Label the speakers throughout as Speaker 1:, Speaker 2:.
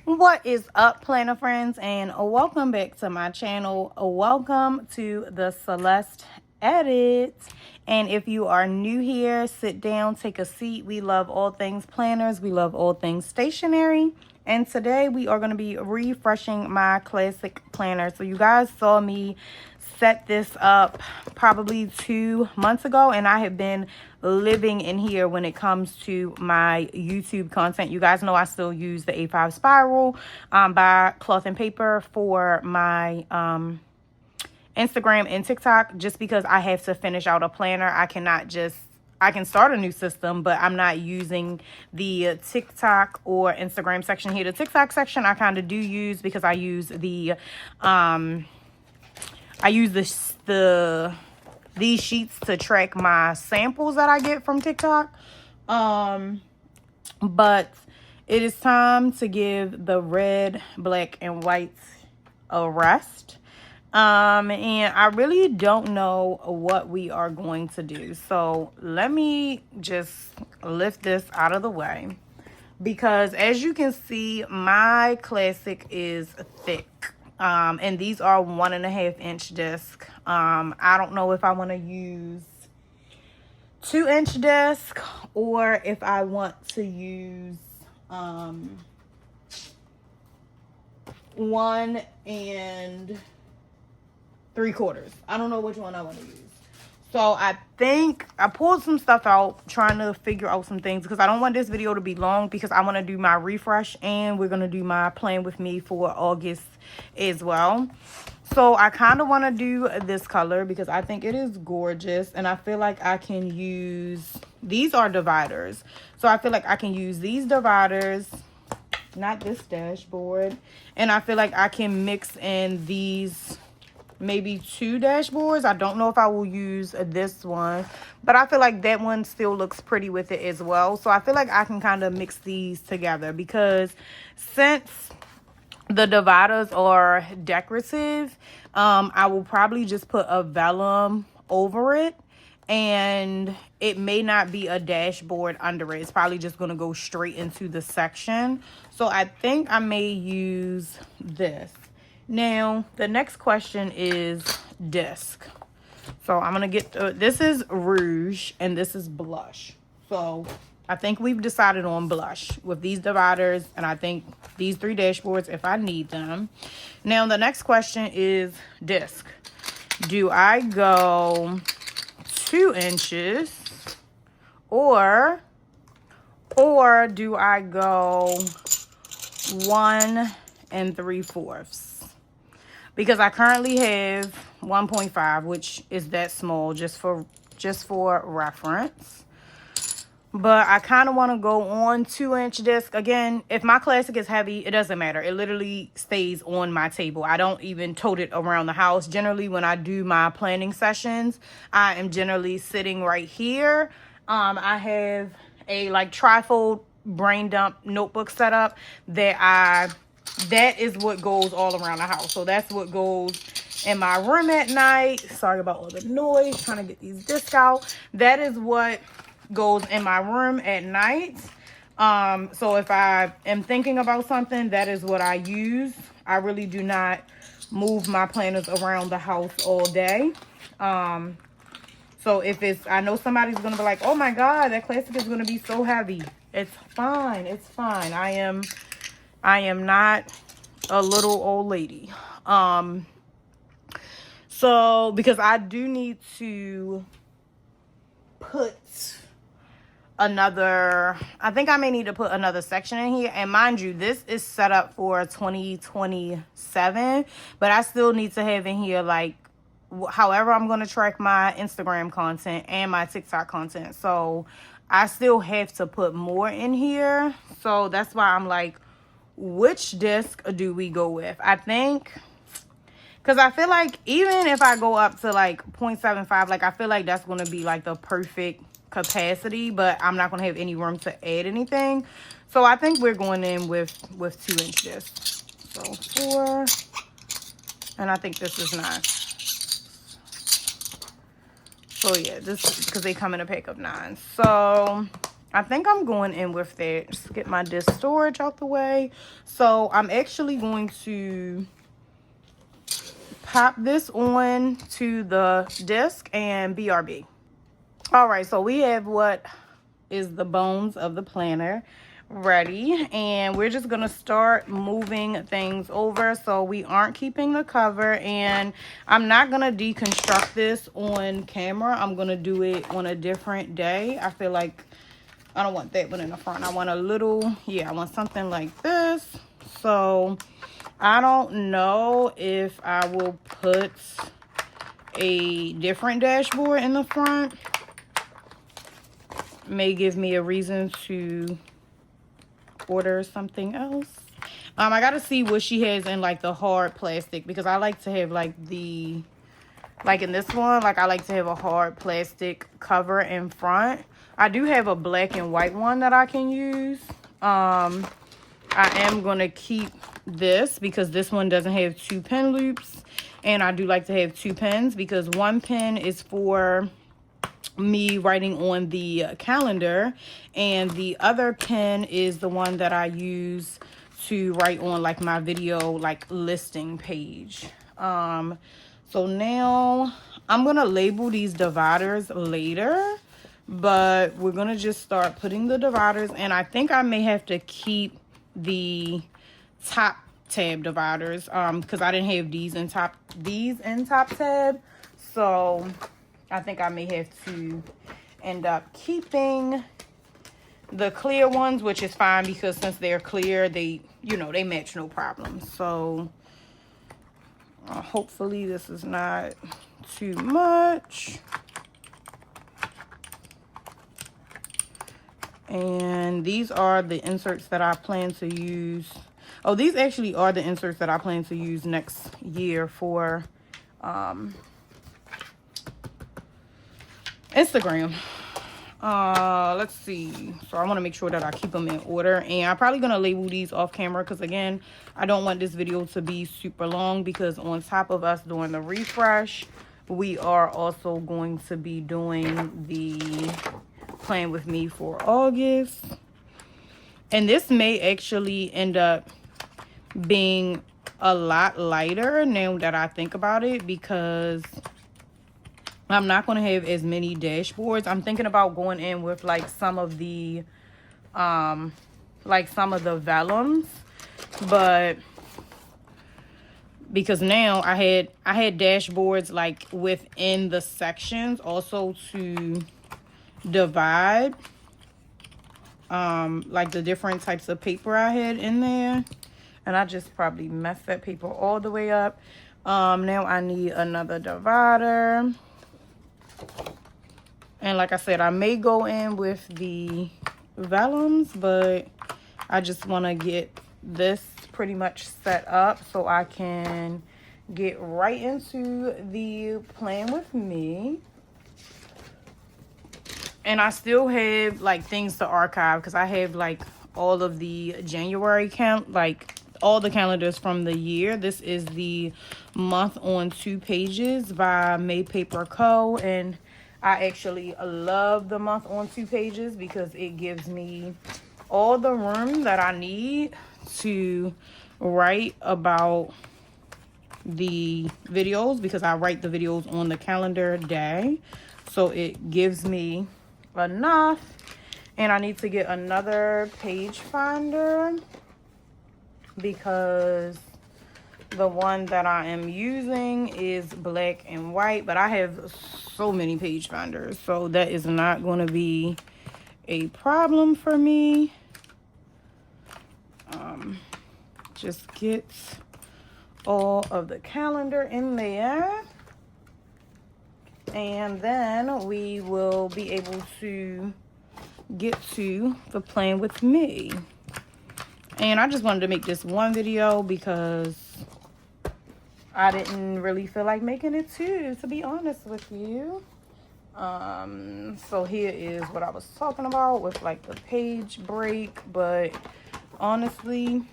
Speaker 1: What is up, planner friends, and welcome back to my channel. Welcome to the Celeste edit. And if you are new here, sit down, take a seat. We love all things planners. We love all things stationery. And today we are going to be refreshing my classic planner. So you guys saw me set this up probably 2 months ago, and I have been living in here when it comes to my YouTube content. You guys know I still use the A5 spiral by Cloth and Paper for my Instagram and TikTok, just because I have to finish out a planner. I can start a new system, but I'm not using the TikTok or Instagram section here. The TikTok section I kind of do use because I use these sheets to track my samples that I get from TikTok. But it is time to give the red, black, and white a rest. And I really don't know what we are going to do. So let me just lift this out of the way, because as you can see, my classic is thick. And these are 1.5-inch disc. I don't know if I want to use 2-inch disc or if I want to use 1 3/4. I don't know which one I want to use. So I think I pulled some stuff out trying to figure out some things, because I don't want this video to be long, because I want to do my refresh and we're going to do my plan with me for August as well. So I kind of want to do this color because I think it is gorgeous, and I feel like I can use, these are dividers. So I feel like I can use these dividers, not this dashboard, and I feel like I can mix in these maybe 2 dashboards. I don't know if I will use this one, but I feel like that one still looks pretty with it as well. So I feel like I can kind of mix these together, because since the dividers are decorative, I will probably just put a vellum over it, and it may not be a dashboard under it. It's probably just going to go straight into the section. So I think I may use this. Now, the next question is disc. So I'm going to get, this is rouge and this is blush. So I think we've decided on blush with these dividers, and I think these 3 dashboards if I need them. Now, the next question is disc. Do I go 2 inches or do I go 1 3/4? Because I currently have 1.5, which is that small, just for reference. But I kind of want to go on 2-inch disc. Again, if my classic is heavy, it doesn't matter. It literally stays on my table. I don't even tote it around the house. Generally, when I do my planning sessions, I am generally sitting right here. I have a trifold brain dump notebook set up that is what goes all around the house. So that's what goes in my room at night. Sorry about all the noise, trying to get these discs out. That is what goes in my room at night. So if I am thinking about something, that is what I use. I really do not move my planners around the house all day. So if it's, I know somebody's going to be like, oh my God, that classic is going to be so heavy. It's fine. It's fine. I am not a little old lady. So because I do need to put another, I think I may need to put another section in here. And mind you, this is set up for 2027, but I still need to have in here, like, however I'm going to track my Instagram content and my TikTok content. So I still have to put more in here. So that's why I'm like, which disc do we go with? I think, because I feel like even if I go up to like 0.75, like I feel like that's going to be like the perfect capacity, but I'm not going to have any room to add anything. So I think we're going in with 2-inch discs. So 4, and I think this is 9. So yeah, this, because they come in a pack of 9. So I think I'm going in with that. Just get my disk storage out the way. So I'm actually going to pop this on to the disc and BRB. All right, so we have what is the bones of the planner ready, and we're just gonna start moving things over. So we aren't keeping the cover, and I'm not gonna deconstruct this on camera. I'm gonna do it on a different day. I feel like I don't want that one in the front. I want a little, yeah, I want something like this. So I don't know if I will put a different dashboard in the front. May give me a reason to order something else. I gotta see what she has in like the hard plastic, because I like to have like the, like in this one, like I like to have a hard plastic cover in front. I do have a black and white one that I can use. I am gonna keep this because this one doesn't have 2 pin loops, and I do like to have 2 pins because one pin is for me writing on the calendar, and the other pin is the one that I use to write on like my video like listing page. So now I'm gonna label these dividers later, but we're gonna just start putting the dividers, and I think I may have to keep the top tab dividers because I didn't have these in top tab. So I think I may have to end up keeping the clear ones, which is fine because since they're clear, they, you know, they match no problem. So hopefully this is not too much. And these are the inserts that I plan to use. Oh, these actually are the inserts that I plan to use next year for Instagram. Let's see. So I want to make sure that I keep them in order, and I'm probably going to label these off camera because again, I don't want this video to be super long, because on top of us doing the refresh, we are also going to be doing the plan with me for August. And this may actually end up being a lot lighter now that I think about it, because I'm not going to have as many dashboards. I'm thinking about going in with like some of the vellums, but because now I had dashboards like within the sections also to divide like the different types of paper I had in there, and I just probably messed that paper all the way up. Now I need another divider, and like I said, I may go in with the vellums, but I just want to get this pretty much set up so I can get right into the plan with me. And I still have like things to archive because I have like all of the January like all the calendars from the year. This is the month on 2 pages by May Paper Co. And I actually love the month on 2 pages because it gives me all the room that I need to write about the videos, because I write the videos on the calendar day. So it gives me enough. And I need to get another page finder because the one that I am using is black and white, but I have so many page finders, so that is not going to be a problem for me. Just get all of the calendar in there, and then we will be able to get to the plan with me. And I just wanted to make this one video because I didn't really feel like making it two, to be honest with you. So here is what I was talking about with like the page break, but honestly,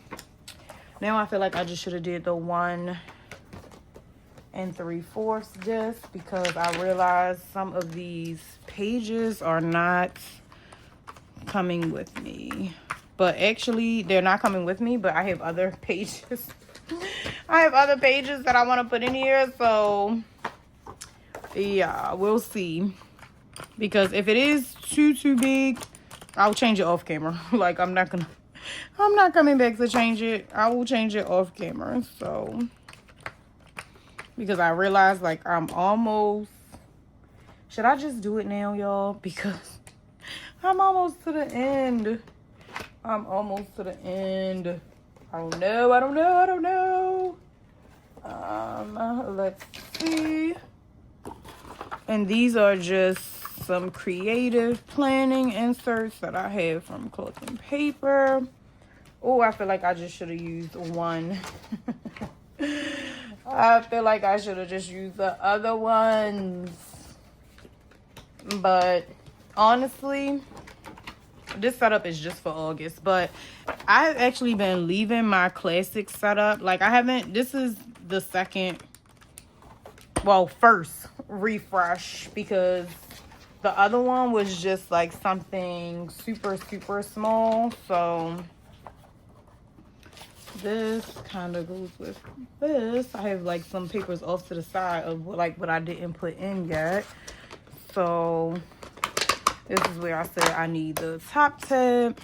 Speaker 1: now I feel like I just should have did the 1 3/4 disc, because I realized some of these pages are not coming with me. But actually, they're not coming with me, but I have other pages. I have other pages that I want to put in here. So, yeah, we'll see. Because if it is too big, I'll change it off camera. Like, I'm not coming back to change it. I will change it off camera. So, because I realized, like, I'm almost... Should I just do it now, y'all? Because I'm almost to the end. I'm almost to the end. I don't know. Let's see. And these are just some creative planning inserts that I have from Cloth and Paper. Oh, I feel like I just should have used one. I feel like I should have just used the other ones. But honestly, this setup is just for August. But I've actually been leaving my classic setup. Like, I haven't... This is the second... Well, first refresh. Because the other one was just, like, something super small. So, this kind of goes with this. I have, like, some papers off to the side of, like, what I didn't put in yet. So... This is where I said I need the top tab.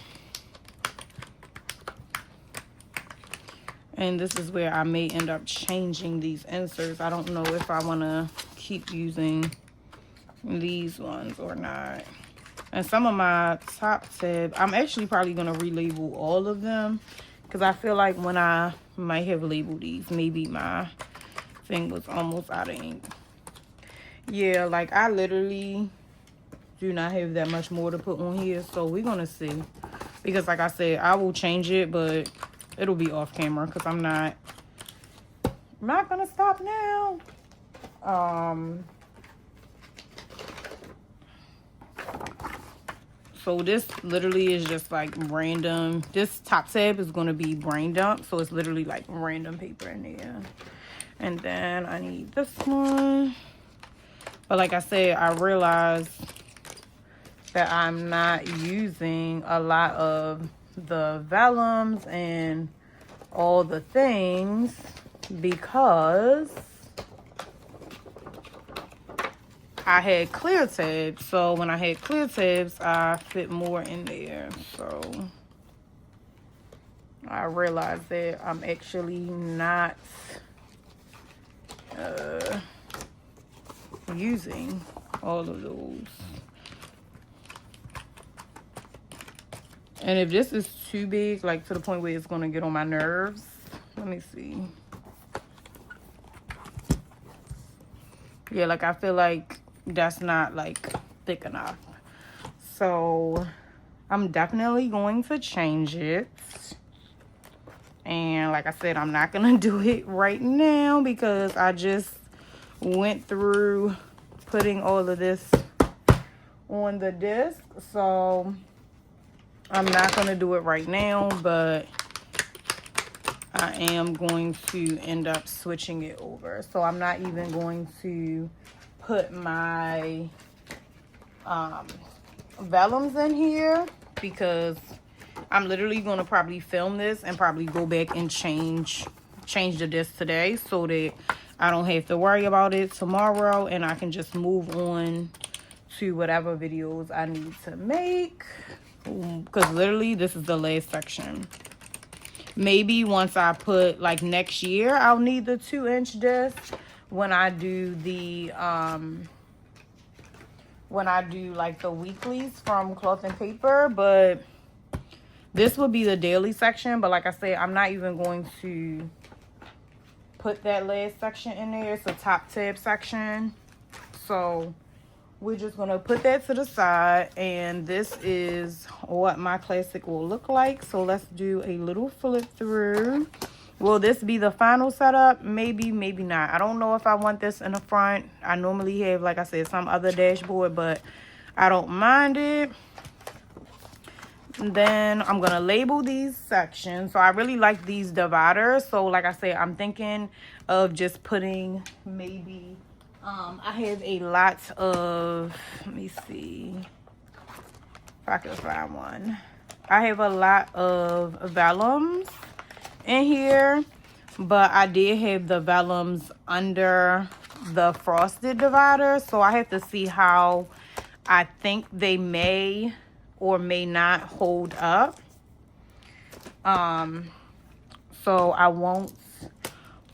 Speaker 1: And this is where I may end up changing these inserts. I don't know if I want to keep using these ones or not. And some of my top tab, I'm actually probably going to relabel all of them. Because I feel like when I might have labeled these, maybe my thing was almost out of ink. Yeah, like I literally... do not have that much more to put on here, so we're gonna see. Because like I said, I will change it, but it'll be off camera because I'm not gonna stop now. So this literally is just like random. This top tab is gonna be brain dump, so it's literally like random paper in there. And then I need this one, but like I said, I realized that I'm not using a lot of the vellums and all the things because I had clear tabs. So when I had clear tabs, I fit more in there. So I realized that I'm actually not using all of those. And if this is too big, like to the point where it's going to get on my nerves, let me see. Yeah, like I feel like that's not like thick enough. So I'm definitely going to change it. And like I said, I'm not going to do it right now because I just went through putting all of this on the disc. So I'm not going to do it right now, but I am going to end up switching it over. So I'm not even going to put my vellums in here because I'm literally going to probably film this and probably go back and change the disc today so that I don't have to worry about it tomorrow and I can just move on to whatever videos I need to make. Because literally this is the last section. Maybe once I put like next year I'll need the 2-inch disc when I do the like the weeklies from Cloth and Paper. But this will be the daily section. But like I said, I'm not even going to put that last section in there. It's a top tab section. So we're just going to put that to the side. And this is what my classic will look like. So let's do a little flip through. Will this be the final setup? Maybe, maybe not. I don't know if I want this in the front. I normally have, like I said, some other dashboard, but I don't mind it. And then I'm going to label these sections. So I really like these dividers. So like I said, I'm thinking of just putting maybe... I have a lot of, let me see. if I could find one. I have a lot of vellums in here, but I did have the vellums under the frosted divider, so I have to see how I think they may or may not hold up. So I won't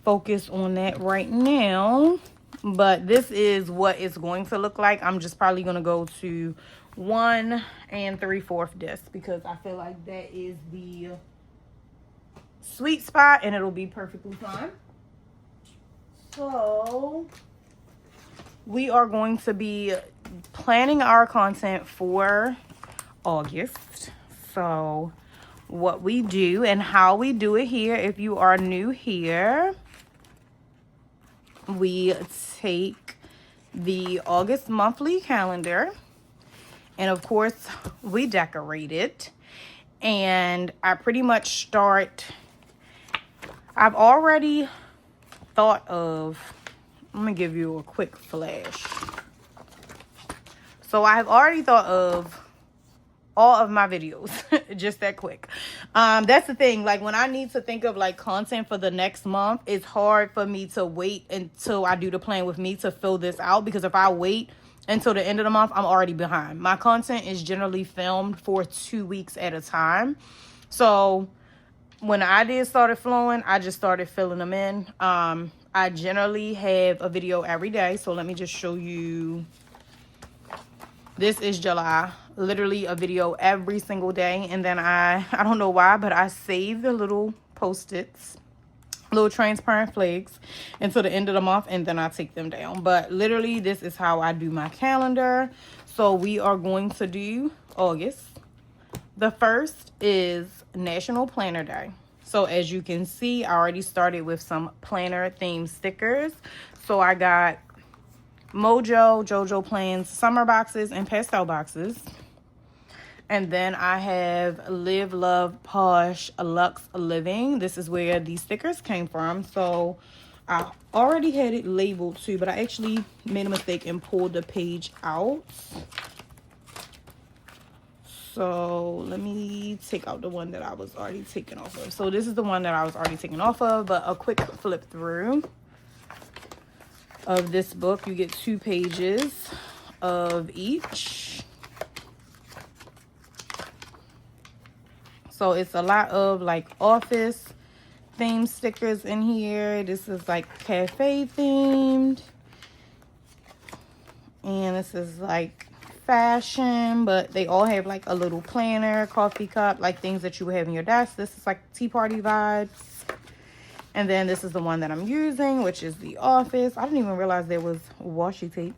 Speaker 1: focus on that right now, but this is what it's going to look like. I'm just probably going to go to 1 3/4 disc because I feel like that is the sweet spot and it'll be perfectly fine. So we are going to be planning our content for August. So what we do and how we do it here, if you are new here, we take the August monthly calendar and of course we decorate it, and I pretty much start, I've already thought of, I'm gonna give you a quick flash. So I've already thought of all of my videos just that quick. That's the thing, like when I need to think of like content for the next month, it's hard for me to wait until I do the plan with me to fill this out, because if I wait until the end of the month, I'm already behind. My content is generally filmed for 2 weeks at a time, so when the ideas started flowing, I just started filling them in. I generally have a video every day, so let me just show you. This is July, literally a video every single day. And then I don't know why, but I save the little post-its, little transparent flags until the end of the month, and then I take them down. But literally, this is how I do my calendar. So we are going to do August. The first is National Planner Day. So as you can see, I already started with some planner themed stickers. So I got Mojo, JoJo Plans summer boxes and pastel boxes. And then I have Live, Love, Posh, Luxe Living. This is where these stickers came from. So I already had it labeled too, but I actually made a mistake and pulled the page out. So let me take out the one that I was already taken off of. So this is the one that I was already taken off of, but a quick flip through of this book, you get 2 pages of each. So it's a lot of like office themed stickers in here. This is like cafe themed, and this is like fashion, but they all have like a little planner, coffee cup, like things that you would have in your desk. This is like tea party vibes. And then this is the one that I'm using, which is the office. I didn't even realize there was washi tape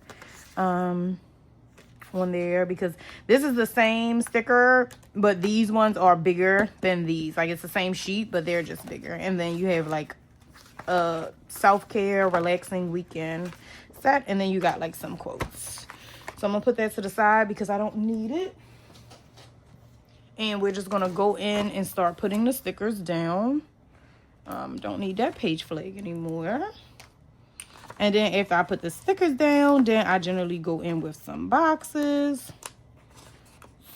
Speaker 1: on there, because this is the same sticker, but these ones are bigger than these. Like it's the same sheet, but they're just bigger. And then you have like a self-care, relaxing weekend set. And then you got like some quotes. So I'm gonna put that to the side because I don't need it. And we're just gonna go in and start putting the stickers down. Don't need that page flag anymore. And then after I put the stickers down, then I generally go in with some boxes.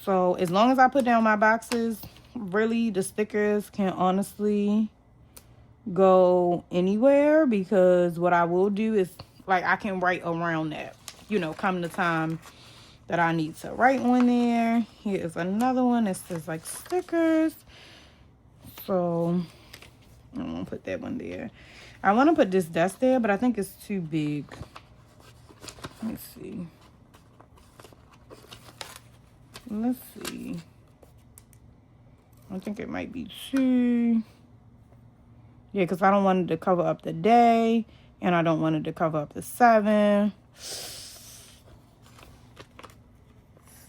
Speaker 1: So as long as I put down my boxes, really the stickers can honestly go anywhere, because what I will do is like I can write around that, you know, come the time that I need to write on there. Here is another one that says like stickers. So I'm gonna put that one there. I want to put this desk there, but I think it's too big. Let's see. Let's see. I think it might be too. Yeah, because I don't want it to cover up the day, and I don't want it to cover up the 7.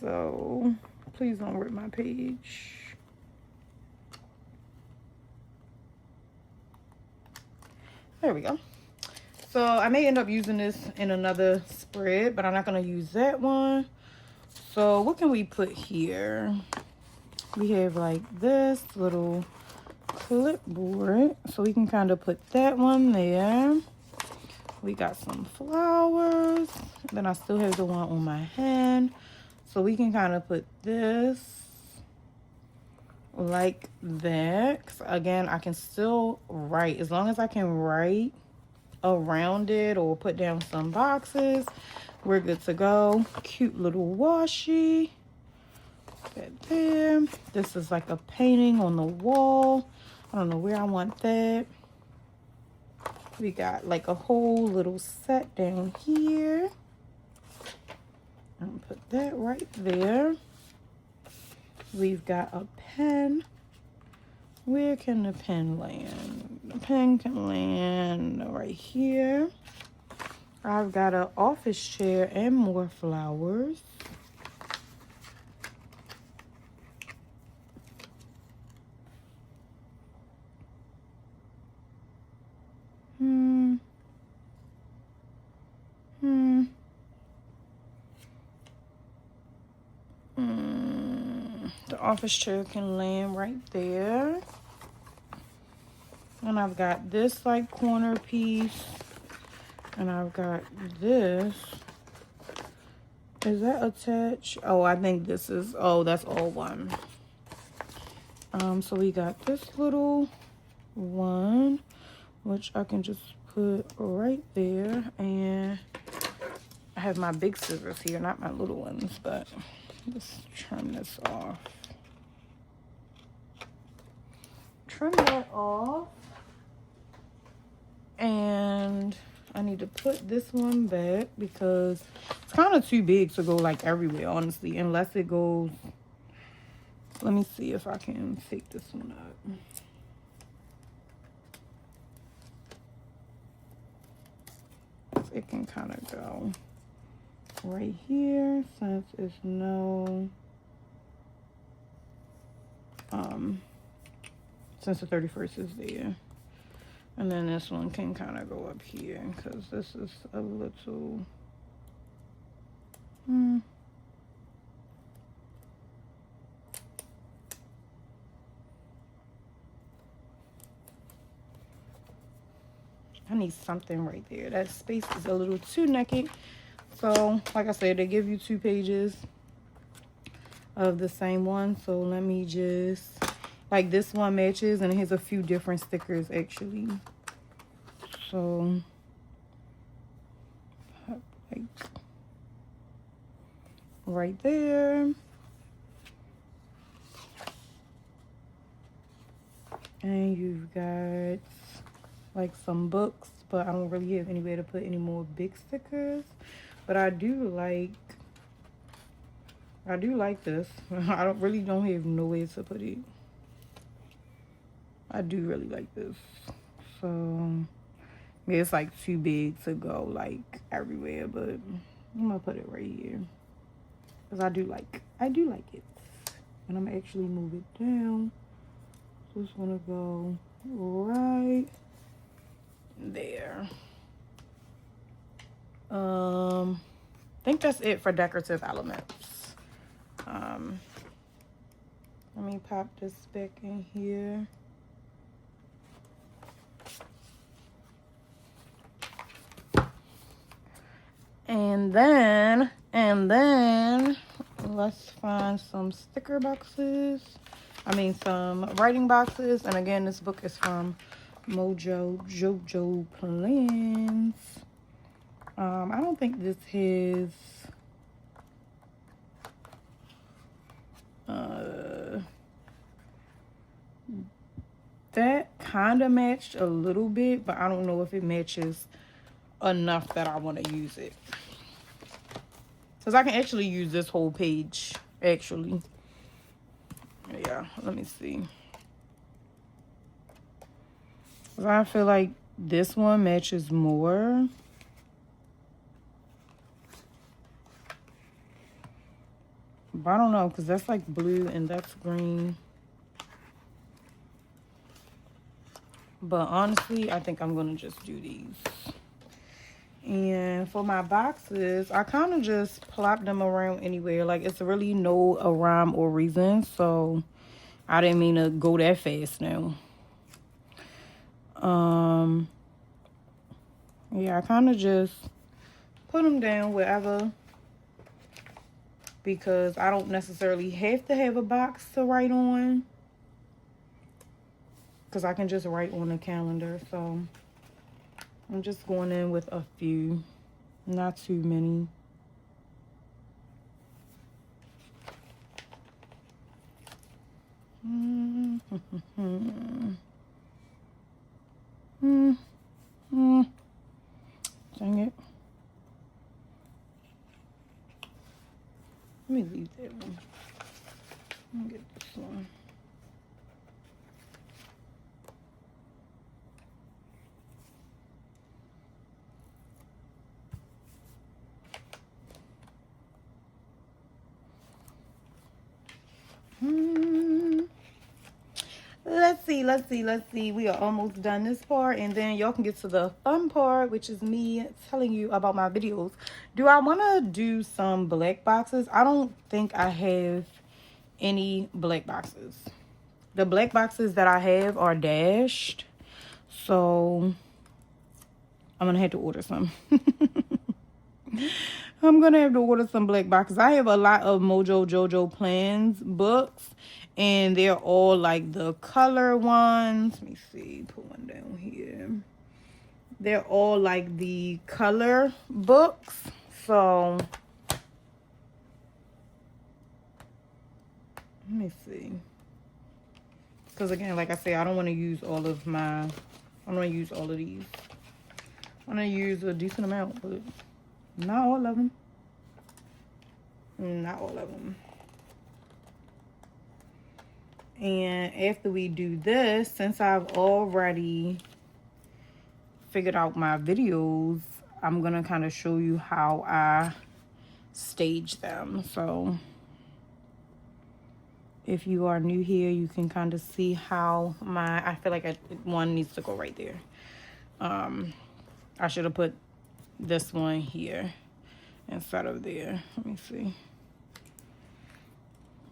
Speaker 1: So please don't rip my page. There we go. So I may end up using this in another spread, but I'm not going to use that one. So what can we put here? We have like this little clipboard, so we can kind of put that one there. We got some flowers. Then I still have the one on my hand. So we can kind of put this like that. 'Cause again, I can still write. As long as I can write around it or put down some boxes, we're good to go. Cute little washi. That there. This is like a painting on the wall. I don't know where I want that. We got like a whole little set down here. And put that right there. We've got a pen. Where can the pen land? The pen can land right here. I've got an office chair and more flowers. The office chair can land right there. And I've got this like corner piece. And I've got this. Is that attached? Oh, I think this is, oh, that's all one. So we got this little one, which I can just put right there. And I have my big scissors here, not my little ones, but let's trim this off. Trim that off. And I need to put this one back because it's kind of too big to go like everywhere, honestly, unless it goes. Let me see if I can take this one up. It can kind of go right here since it's no since the 31st is there. And then this one can kind of go up here because this is a little I need something right there. That space is a little too naked. So, like I said, they give you 2 pages of the same one. So, let me just, like this one matches and here's a few different stickers actually. So, like right there. And you've got like some books, but I don't really have anywhere to put any more big stickers. But I do like this. I don't have nowhere to put it. I do really like this. So yeah, it's like too big to go like everywhere, but I'm gonna put it right here because I do like it. And I'm actually move it down. So it's gonna go right there. I think that's it for decorative elements. Let me pop this back in here. And then let's find some sticker boxes. I mean some writing boxes. And again, this book is from Mojo Jojo Plans. I don't think this has that kind of matched a little bit, but I don't know if it matches enough that I want to use it. Because I can actually use this whole page, actually. Yeah, let me see. Because I feel like this one matches more. But I don't know, because that's like blue and that's green. But honestly, I think I'm going to just do these. And for my boxes, I kind of just plop them around anywhere. Like, it's really no rhyme or reason. So, I didn't mean to go that fast now. Yeah, I kind of just put them down wherever because I don't necessarily have to have a box to write on, because I can just write on the calendar. So I'm just going in with a few, not too many. Dang it. Let me leave that one. Let me get this one. Let's see. We are almost done this part, and then y'all can get to the fun part, which is me telling you about my videos. Do I want to do some black boxes? I don't think I have any black boxes. The black boxes that I have are dashed, so I'm gonna have to order some. I'm gonna have to order some black boxes. I have a lot of Mojo Jojo Plans books, and they're all like the color ones. Let me see, put one down here. They're all like the color books. So let me see. Because again, like I say, I don't want to use all of my, I don't want to use all of these. I want to use a decent amount, but not all of them. Not all of them. And after we do this, since I've already figured out my videos, I'm going to kind of show you how I stage them. So if you are new here, you can kind of see how I feel like one needs to go right there. I should have put this one here instead of there. Let me see.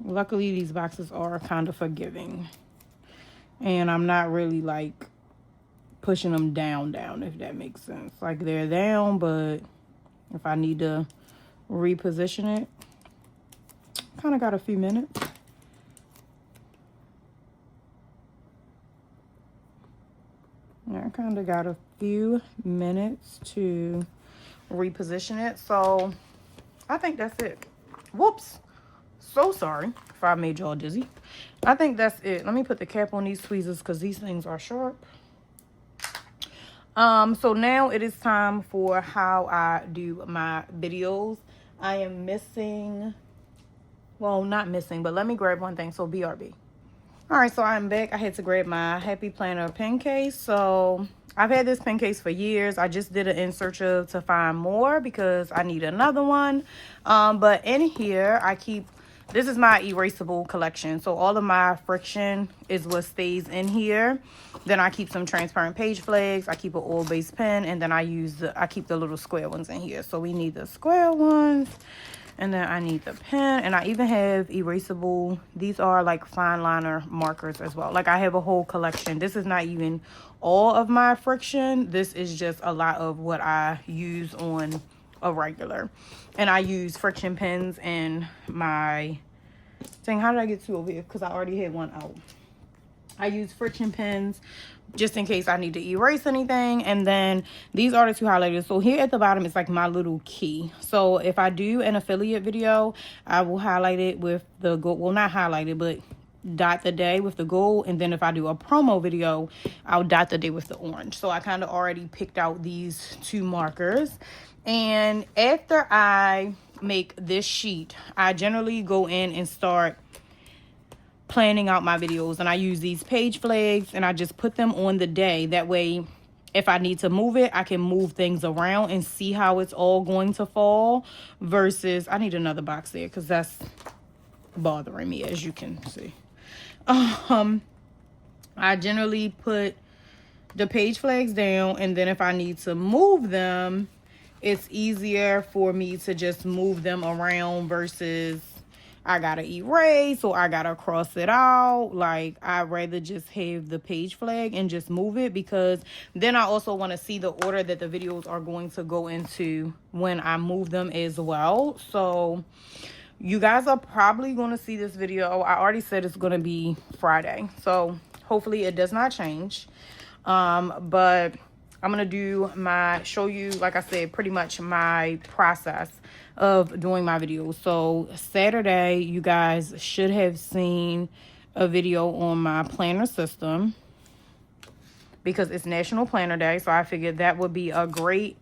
Speaker 1: Luckily, these boxes are kind of forgiving, and I'm not really like pushing them down, if that makes sense. Like they're down, but if I need to reposition it, kind of got a few minutes. I kind of got a few minutes to reposition it. So I think that's it. Whoops. So sorry if I made y'all dizzy. I think that's it. Let me put the cap on these tweezers because these things are sharp. So now it is time for how I do my videos. I am missing, well, not missing, but let me grab one thing. So BRB. All right, so I'm back. I had to grab my Happy Planner pen case. So I've had this pen case for years. I just did an in search of to find more because I need another one. But in here, I keep, this is my erasable collection. So all of my friction is what stays in here. Then I keep some transparent page flags. I keep an oil-based pen, and then I keep the little square ones in here. So we need the square ones. And then I need the pen, and I even have erasable. These are like fine liner markers as well. Like I have a whole collection. This is not even all of my friction. This is just a lot of what I use on a regular. And I use friction pens in my thing. How did I get two over here? Because I already had one out. I use friction pens just in case I need to erase anything. And then these are the two highlighters. So here at the bottom is like my little key. So if I do an affiliate video, I will highlight it with the gold. Well, not highlight it, but dot the day with the gold. And then if I do a promo video, I'll dot the day with the orange. So I kind of already picked out these two markers. And after I make this sheet, I generally go in and start planning out my videos, and I use these page flags and I just put them on the day. That way, if I need to move it, I can move things around and see how it's all going to fall. Versus, I need another box there because that's bothering me, as you can see. I generally put the page flags down, and then if I need to move them, it's easier for me to just move them around versus I gotta erase or I gotta cross it out. Like, I'd rather just have the page flag and just move it, because then I also want to see the order that the videos are going to go into when I move them as well. So You guys are probably going to see this video. I already said it's going to be Friday, so hopefully it does not change. But I'm going to show you, like I said, pretty much my process of doing my videos. So Saturday, you guys should have seen a video on my planner system because it's National Planner Day. So I figured that would be a great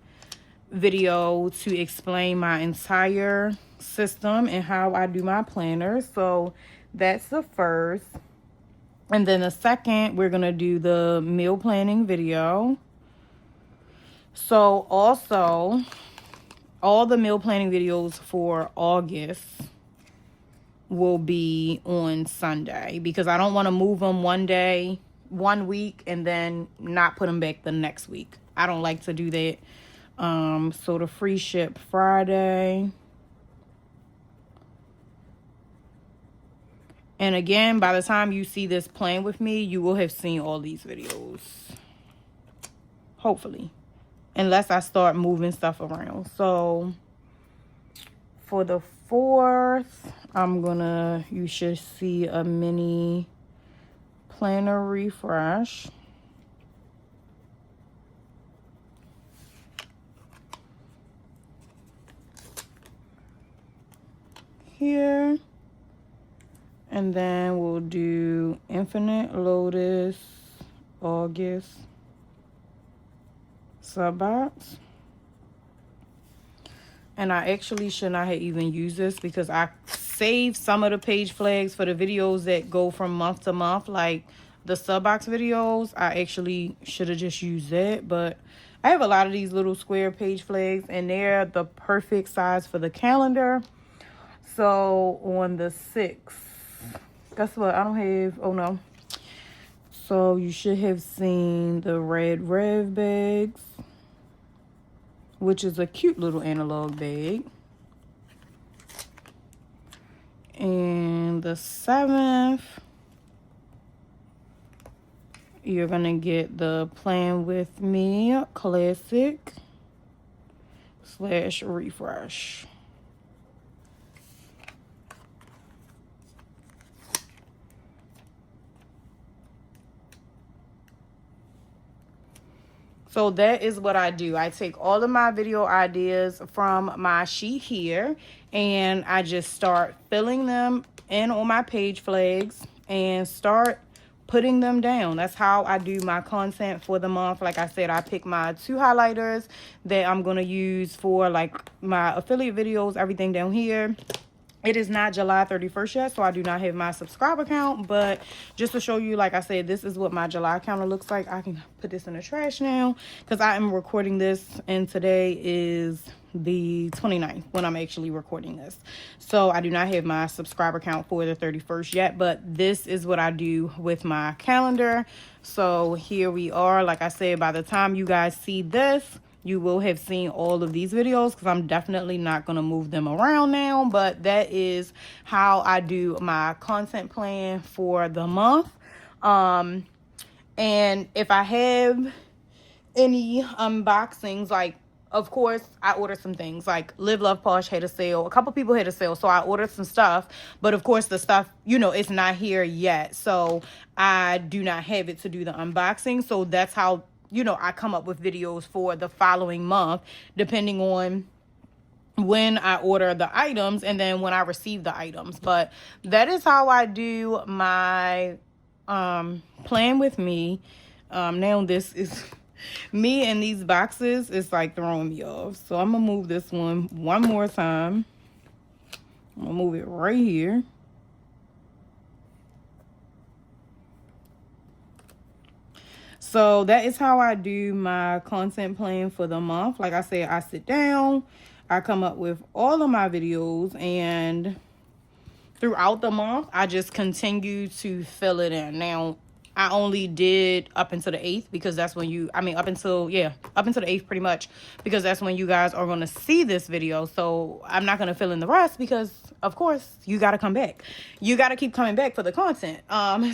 Speaker 1: video to explain my entire system and how I do my planners. So that's the first. And then the second, we're going to do the meal planning video. So also, all the meal planning videos for August will be on Sunday because I don't want to move them one day, 1 week, and then not put them back the next week. I don't like to do that. So the free ship Friday. And again, by the time you see this Plan With Me, you will have seen all these videos. Hopefully. Unless I start moving stuff around. So for the 4th, you should see a mini planner refresh. Here. And then we'll do Infinite Lotus August sub box. And I actually should not have even used this because I saved some of the page flags for the videos that go from month to month, like the sub box videos. I actually should have just used that, but I have a lot of these little square page flags and they're the perfect size for the calendar. So on the 6th, guess what? I don't have, oh no. So you should have seen the red Rev bags, which is a cute little analog bag. And the 7th, you're going to get the Plan With Me Classic / Refresh. So that is what I do. I take all of my video ideas from my sheet here and I just start filling them in on my page flags and start putting them down. That's how I do my content for the month. Like I said, I pick my 2 highlighters that I'm going to use for like my affiliate videos, everything down here. It is not July 31st yet, so I do not have my subscriber count. But just to show you, like I said, this is what my July counter looks like. I can put this in the trash now because I am recording this, and today is the 29th when I'm actually recording this. So I do not have my subscriber count for the 31st yet, but this is what I do with my calendar. So here we are. Like I said, by the time you guys see this, you will have seen all of these videos because I'm definitely not going to move them around now. But that is how I do my content plan for the month. And if I have any unboxings, like, of course, I ordered some things like Live Love Posh had a sale. A couple people had a sale, so I ordered some stuff. But of course, the stuff, you know, it's not here yet. So I do not have it to do the unboxing. So that's how, you know, I come up with videos for the following month, depending on when I order the items and then when I receive the items. But that is how I do my Plan With Me. Now this is me and these boxes is like throwing me off. So I'm gonna move this one more time. I'm gonna move it right here. So that is how I do my content plan for the month. Like I said, I sit down, I come up with all of my videos, and throughout the month, I just continue to fill it in. Now, I only did up until the 8th because that's when up until the 8th pretty much, because that's when you guys are going to see this video. So I'm not going to fill in the rest because, of course, you got to come back. You got to keep coming back for the content.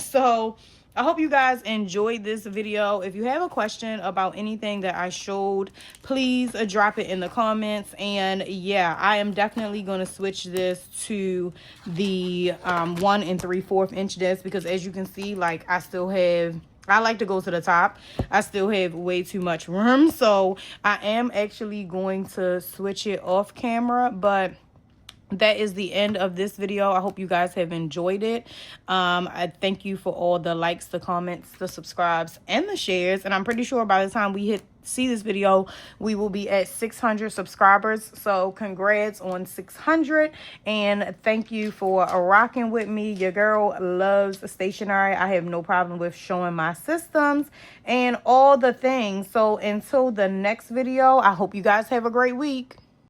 Speaker 1: So I hope you guys enjoyed this video. If you have a question about anything that I showed, please drop it in the comments. And yeah, I am definitely going to switch this to the 1 3/4 inch disc, because as you can see, like, I like to go to the top. I still have way too much room, so I am actually going to switch it off camera. But that is the end of this video. I hope you guys have enjoyed it. I thank you for all the likes, the comments, the subscribes, and the shares. And I'm pretty sure by the time we see this video, we will be at 600 subscribers. So congrats on 600, and thank you for rocking with me. Your girl loves stationery. I have no problem with showing my systems and all the things. So until the next video, I hope you guys have a great week.